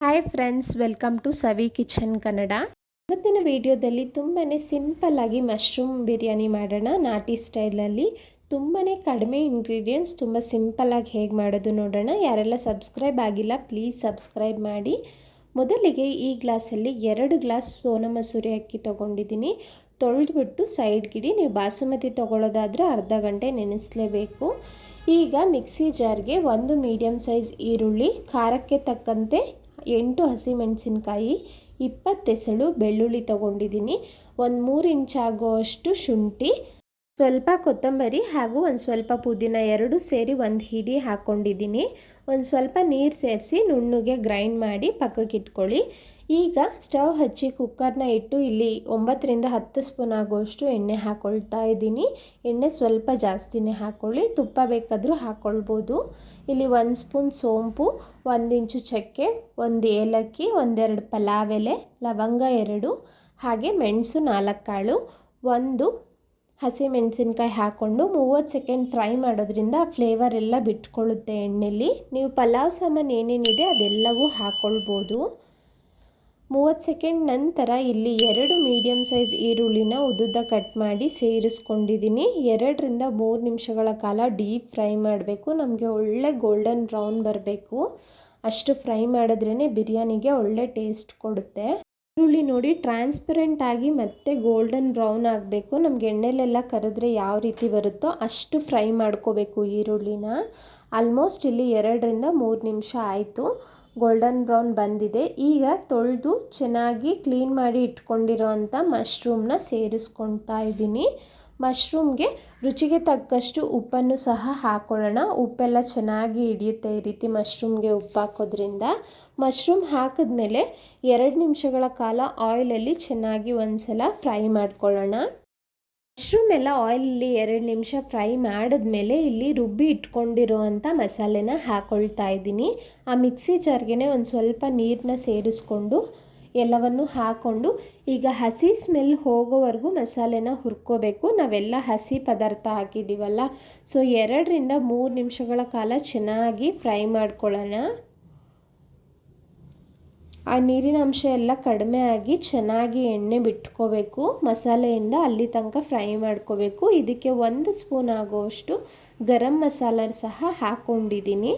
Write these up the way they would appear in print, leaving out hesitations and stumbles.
Hi friends, welcome to Savi kitchen Kannada. ಇವತ್ತಿನ ವಿಡಿಯೋದಲ್ಲಿ ತುಂಬಾ ಸಿಂಪಲ್ಲಾಗಿ ಮಶ್ರೂಮ್ ಬಿರಿಯಾನಿ ಮಾಡೋಣ. ನಾಟಿ ಸ್ಟೈಲಲ್ಲಿ ತುಂಬಾ ಕಡಿಮೆ ಇಂಗ್ರೀಡಿಯೆಂಟ್ಸ್, ತುಂಬ ಸಿಂಪಲ್ಲಾಗಿ ಹೇಗೆ ಮಾಡೋದು ನೋಡೋಣ. ಯಾರೆಲ್ಲ ಸಬ್ಸ್ಕ್ರೈಬ್ ಆಗಿಲ್ಲ ಪ್ಲೀಸ್ ಸಬ್ಸ್ಕ್ರೈಬ್ ಮಾಡಿ. ಮೊದಲಿಗೆ ಈ ಗ್ಲಾಸಲ್ಲಿ 2 ಗ್ಲಾಸ್ ಸೋನಾ ಮಸೂರಿ ಅಕ್ಕಿ ತೊಗೊಂಡಿದ್ದೀನಿ. ತೊಳೆದ್ಬಿಟ್ಟು ಸೈಡ್ಗಿಡಿ. ನೀವು ಬಾಸುಮತಿ ತೊಗೊಳ್ಳೋದಾದರೆ ಅರ್ಧ ಗಂಟೆ ನೆನೆಸಲೇಬೇಕು. ಈಗ ಮಿಕ್ಸಿ ಜಾರ್ಗೆ 1 ಮೀಡಿಯಮ್ ಸೈಜ್ ಈರುಳ್ಳಿ, ಖಾರಕ್ಕೆ ತಕ್ಕಂತೆ 8 ಹಸಿಮೆಣಸಿನ್ಕಾಯಿ, 20 ಎಸಳು ಬೆಳ್ಳುಳ್ಳಿ ತೊಗೊಂಡಿದ್ದೀನಿ. ಒಂದು 3 ಇಂಚ್ ಆಗೋಷ್ಟು ಶುಂಠಿ, ಸ್ವಲ್ಪ ಕೊತ್ತಂಬರಿ ಹಾಗೂ ಒಂದು ಸ್ವಲ್ಪ ಪುದೀನ, 2 ಸೇರಿ ಒಂದು ಹಿಡಿ ಹಾಕ್ಕೊಂಡಿದ್ದೀನಿ. ಒಂದು ಸ್ವಲ್ಪ ನೀರು ಸೇರಿಸಿ ನುಣ್ಣಗೆ ಗ್ರೈಂಡ್ ಮಾಡಿ ಪಕ್ಕಕ್ಕೆ ಇಟ್ಕೊಳ್ಳಿ. ಈಗ ಸ್ಟವ್ ಹಚ್ಚಿ ಕುಕ್ಕರ್ನ ಇಟ್ಟು ಇಲ್ಲಿ 9 ರಿಂದ 10 ಸ್ಪೂನ್ ಆಗೋಷ್ಟು ಎಣ್ಣೆ ಹಾಕ್ಕೊಳ್ತಾ ಇದ್ದೀನಿ. ಎಣ್ಣೆ ಸ್ವಲ್ಪ ಜಾಸ್ತಿನೇ ಹಾಕ್ಕೊಳ್ಳಿ, ತುಪ್ಪ ಬೇಕಾದರೂ ಹಾಕ್ಕೊಳ್ಬೋದು. ಇಲ್ಲಿ 1 ಸ್ಪೂನ್ ಸೋಂಪು, 1 ಇಂಚು ಚಕ್ಕೆ, 1 ಏಲಕ್ಕಿ, 1-2 ಪಲಾವ್ ಎಲೆ, ಲವಂಗ 2, ಹಾಗೆ ಮೆಣಸು 4 ಕಾಳು, 1 ಹಸಿಮೆಣಸಿನ್ಕಾಯಿ ಹಾಕ್ಕೊಂಡು 30 ಸೆಕೆಂಡ್ ಫ್ರೈ ಮಾಡೋದ್ರಿಂದ ಆ ಫ್ಲೇವರ್ ಎಲ್ಲ ಬಿಟ್ಕೊಳ್ಳುತ್ತೆ ಎಣ್ಣೆಲಿ. ನೀವು ಪಲಾವ್ ಸಾಮಾನು ಏನೇನಿದೆ ಅದೆಲ್ಲವೂ ಹಾಕ್ಕೊಳ್ಬೋದು. 30 ಸೆಕೆಂಡ್ ನಂತರ ಇಲ್ಲಿ 2 ಮೀಡಿಯಮ್ ಸೈಜ್ ಈರುಳ್ಳಿನ ಉದ್ದುದ್ದ ಕಟ್ ಮಾಡಿ ಸೇರಿಸ್ಕೊಂಡಿದ್ದೀನಿ. 2 ರಿಂದ 3 ನಿಮಿಷಗಳ ಕಾಲ ಡೀಪ್ ಫ್ರೈ ಮಾಡಬೇಕು. ನಮಗೆ ಒಳ್ಳೆ ಗೋಲ್ಡನ್ ಬ್ರೌನ್ ಬರಬೇಕು. ಅಷ್ಟು ಫ್ರೈ ಮಾಡಿದ್ರೇ ಬಿರಿಯಾನಿಗೆ ಒಳ್ಳೆ ಟೇಸ್ಟ್ ಕೊಡುತ್ತೆ. ಈರುಳ್ಳಿ ನೋಡಿ ಟ್ರಾನ್ಸ್ಪರೆಂಟ್ ಆಗಿ ಮತ್ತೆ ಗೋಲ್ಡನ್ ಬ್ರೌನ್ ಆಗಬೇಕು. ನಮಗೆ ಎಣ್ಣೆಲೆಲ್ಲ ಕರೆದ್ರೆ ಯಾವ ರೀತಿ ಬರುತ್ತೋ ಅಷ್ಟು ಫ್ರೈ ಮಾಡ್ಕೋಬೇಕು ಈರುಳ್ಳಿನ. ಆಲ್ಮೋಸ್ಟ್ ಇಲ್ಲಿ 2 ರಿಂದ 3 ನಿಮಿಷ ಆಯಿತು. ಗೋಲ್ಡನ್ ಬ್ರೌನ್ ಬಂದಿದೆ. ಈಗ ತೊಳೆದು ಚೆನ್ನಾಗಿ ಕ್ಲೀನ್ ಮಾಡಿ ಇಟ್ಕೊಂಡಿರೋ ಅಂಥ ಮಶ್ರೂಮ್ನ ಸೇರಿಸ್ಕೊಳ್ತಾ ಇದ್ದೀನಿ. ಮಶ್ರೂಮ್ಗೆ ರುಚಿಗೆ ತಕ್ಕಷ್ಟು ಉಪ್ಪನ್ನು ಸಹ ಹಾಕ್ಕೊಳ್ಳೋಣ. ಉಪ್ಪೆಲ್ಲ ಚೆನ್ನಾಗಿ ಹಿಡಿಯುತ್ತೆ ಈ ರೀತಿ ಮಶ್ರೂಮ್ಗೆ ಉಪ್ಪು ಹಾಕೋದ್ರಿಂದ. ಮಶ್ರೂಮ್ ಹಾಕಿದ್ಮೇಲೆ 2 ನಿಮಿಷಗಳ ಕಾಲ ಆಯಿಲಲ್ಲಿ ಚೆನ್ನಾಗಿ ಒಂದ್ಸಲ ಫ್ರೈ ಮಾಡ್ಕೊಳ್ಳೋಣ. ಮಶ್ರೂಮ್ ಎಲ್ಲ ಆಯಿಲಲ್ಲಿ 2 ನಿಮಿಷ ಫ್ರೈ ಮಾಡಿದ್ಮೇಲೆ ಇಲ್ಲಿ ರುಬ್ಬಿ ಇಟ್ಕೊಂಡಿರೋ ಅಂಥ ಮಸಾಲೆನ ಹಾಕ್ಕೊಳ್ತಾ ಇದ್ದೀನಿ. ಆ ಮಿಕ್ಸಿ ಜಾರ್ಗೆ ಒಂದು ಸ್ವಲ್ಪ ನೀರನ್ನ ಸೇರಿಸ್ಕೊಂಡು ಎಲ್ಲವನ್ನು ಹಾಕ್ಕೊಂಡು ಈಗ ಹಸಿ ಸ್ಮೆಲ್ ಹೋಗೋವರೆಗೂ ಮಸಾಲೆನ ಹುರ್ಕೋಬೇಕು. ನಾವೆಲ್ಲ ಹಸಿ ಪದಾರ್ಥ ಹಾಕಿದ್ದೀವಲ್ಲ, ಸೊ 2 ರಿಂದ 3 ನಿಮಿಷಗಳ ಕಾಲ ಚೆನ್ನಾಗಿ ಫ್ರೈ ಮಾಡ್ಕೊಳ್ಳೋಣ. ಆ ನೀರಿನ ಅಂಶ ಎಲ್ಲ ಕಡಿಮೆ ಆಗಿ ಚೆನ್ನಾಗಿ ಎಣ್ಣೆ ಬಿಟ್ಕೋಬೇಕು. ಮಸಾಲೆಯಿಂದ ಅಲ್ಲಿ ತನಕ ಫ್ರೈ ಮಾಡ್ಕೋಬೇಕು. ಇದಕ್ಕೆ 1 ಸ್ಪೂನ್ ಆಗೋಷ್ಟು ಗರಂ ಮಸಾಲ ಸಹ ಹಾಕ್ಕೊಂಡಿದ್ದೀನಿ.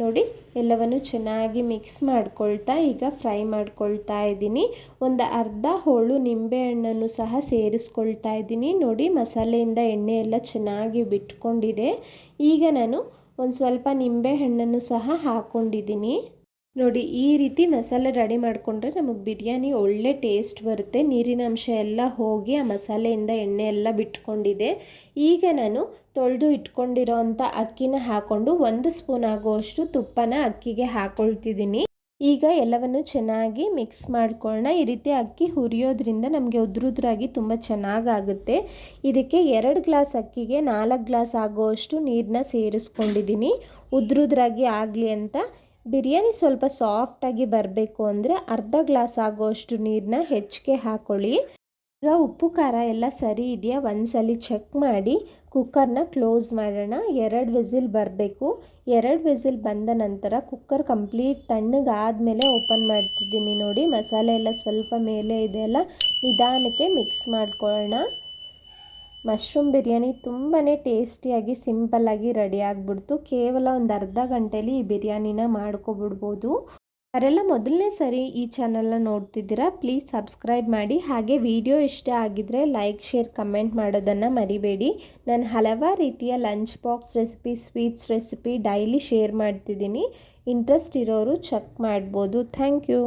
ನೋಡಿ, ಎಲ್ಲವನ್ನು ಚೆನ್ನಾಗಿ ಮಿಕ್ಸ್ ಮಾಡ್ಕೊಳ್ತಾ ಈಗ ಫ್ರೈ ಮಾಡ್ಕೊಳ್ತಾ ಇದ್ದೀನಿ. ಒಂದು ಅರ್ಧ ಹೋಳು ನಿಂಬೆಹಣ್ಣನ್ನು ಸಹ ಸೇರಿಸ್ಕೊಳ್ತಾ ಇದ್ದೀನಿ. ನೋಡಿ, ಮಸಾಲೆಯಿಂದ ಎಣ್ಣೆ ಎಲ್ಲ ಚೆನ್ನಾಗಿ ಬಿಟ್ಕೊಂಡಿದೆ. ಈಗ ನಾನು ಒಂದು ಸ್ವಲ್ಪ ನಿಂಬೆಹಣ್ಣನ್ನು ಸಹ ಹಾಕ್ಕೊಂಡಿದ್ದೀನಿ. ನೋಡಿ, ಈ ರೀತಿ ಮಸಾಲೆ ರೆಡಿ ಮಾಡಿಕೊಂಡ್ರೆ ನಮಗೆ ಬಿರಿಯಾನಿ ಒಳ್ಳೆ ಟೇಸ್ಟ್ ಬರುತ್ತೆ. ನೀರಿನ ಅಂಶ ಎಲ್ಲ ಹೋಗಿ ಆ ಮಸಾಲೆಯಿಂದ ಎಣ್ಣೆ ಎಲ್ಲ ಬಿಟ್ಕೊಂಡಿದೆ. ಈಗ ನಾನು ತೊಳೆದು ಇಟ್ಕೊಂಡಿರೋ ಅಂಥ ಅಕ್ಕಿನ ಹಾಕ್ಕೊಂಡು 1 ಸ್ಪೂನ್ ಆಗುವಷ್ಟು ತುಪ್ಪನ ಅಕ್ಕಿಗೆ ಹಾಕ್ಕೊಳ್ತಿದ್ದೀನಿ. ಈಗ ಎಲ್ಲವನ್ನು ಚೆನ್ನಾಗಿ ಮಿಕ್ಸ್ ಮಾಡ್ಕೊಳ್ಳೋಣ. ಈ ರೀತಿ ಅಕ್ಕಿ ಹುರಿಯೋದ್ರಿಂದ ನಮಗೆ ಉದ್ರುದ್ರಾಗಿ ತುಂಬ ಚೆನ್ನಾಗಾಗುತ್ತೆ. ಇದಕ್ಕೆ 2 ಗ್ಲಾಸ್ ಅಕ್ಕಿಗೆ 4 ಗ್ಲಾಸ್ ಆಗುವಷ್ಟು ನೀರನ್ನ ಸೇರಿಸ್ಕೊಂಡಿದ್ದೀನಿ, ಉದ್ರುದ್ರಾಗಿ ಆಗಲಿ ಅಂತ. ಬಿರಿಯಾನಿ ಸ್ವಲ್ಪ ಸಾಫ್ಟಾಗಿ ಬರಬೇಕು ಅಂದರೆ ಅರ್ಧ ಗ್ಲಾಸ್ ಆಗೋಷ್ಟು ನೀರನ್ನ ಹೆಚ್ಚಿಗೆ ಹಾಕ್ಕೊಳ್ಳಿ. ಈಗ ಉಪ್ಪು ಖಾರ ಎಲ್ಲ ಸರಿ ಇದೆಯಾ ಒಂದ್ಸಲಿ ಚೆಕ್ ಮಾಡಿ ಕುಕ್ಕರ್ನ ಕ್ಲೋಸ್ ಮಾಡೋಣ. 2 ವಿಸಿಲ್ ಬರಬೇಕು. 2 ವಿಸಿಲ್ ಬಂದ ನಂತರ ಕುಕ್ಕರ್ ಕಂಪ್ಲೀಟ್ ತಣ್ಣಗಾದಮೇಲೆ ಓಪನ್ ಮಾಡ್ತಿದ್ದೀನಿ. ನೋಡಿ, ಮಸಾಲೆ ಎಲ್ಲ ಸ್ವಲ್ಪ ಮೇಲೆ ಇದೆಯಲ್ಲ, ನಿಧಾನಕ್ಕೆ ಮಿಕ್ಸ್ ಮಾಡ್ಕೊಳ್ಳೋಣ. ಮಶ್ರೂಮ್ ಬಿರಿಯಾನಿ ತುಂಬಾ ಟೇಸ್ಟಿಯಾಗಿ ಸಿಂಪಲ್ಲಾಗಿ ರೆಡಿ ಆಗಿಬಿಡ್ತು. ಕೇವಲ ಒಂದು ಅರ್ಧ ಗಂಟೆಯಲ್ಲಿ ಈ ಬಿರಿಯಾನಿನ ಮಾಡ್ಕೊಬಿಡ್ಬೋದು. ಯಾರೆಲ್ಲ ಮೊದಲನೇ ಸರಿ ಈ ಚಾನಲ್ನ ನೋಡ್ತಿದ್ದೀರಾ ಪ್ಲೀಸ್ ಸಬ್ಸ್ಕ್ರೈಬ್ ಮಾಡಿ. ಹಾಗೆ ವಿಡಿಯೋ ಇಷ್ಟ ಆಗಿದ್ದರೆ ಲೈಕ್, ಶೇರ್, ಕಮೆಂಟ್ ಮಾಡೋದನ್ನು ಮರಿಬೇಡಿ. ನಾನು ಹಲವಾರು ರೀತಿಯ lunch box recipe, sweets recipe daily share ಮಾಡ್ತಿದ್ದೀನಿ. ಇಂಟ್ರೆಸ್ಟ್ ಇರೋರು ಚೆಕ್ ಮಾಡ್ಬೋದು. Thank you.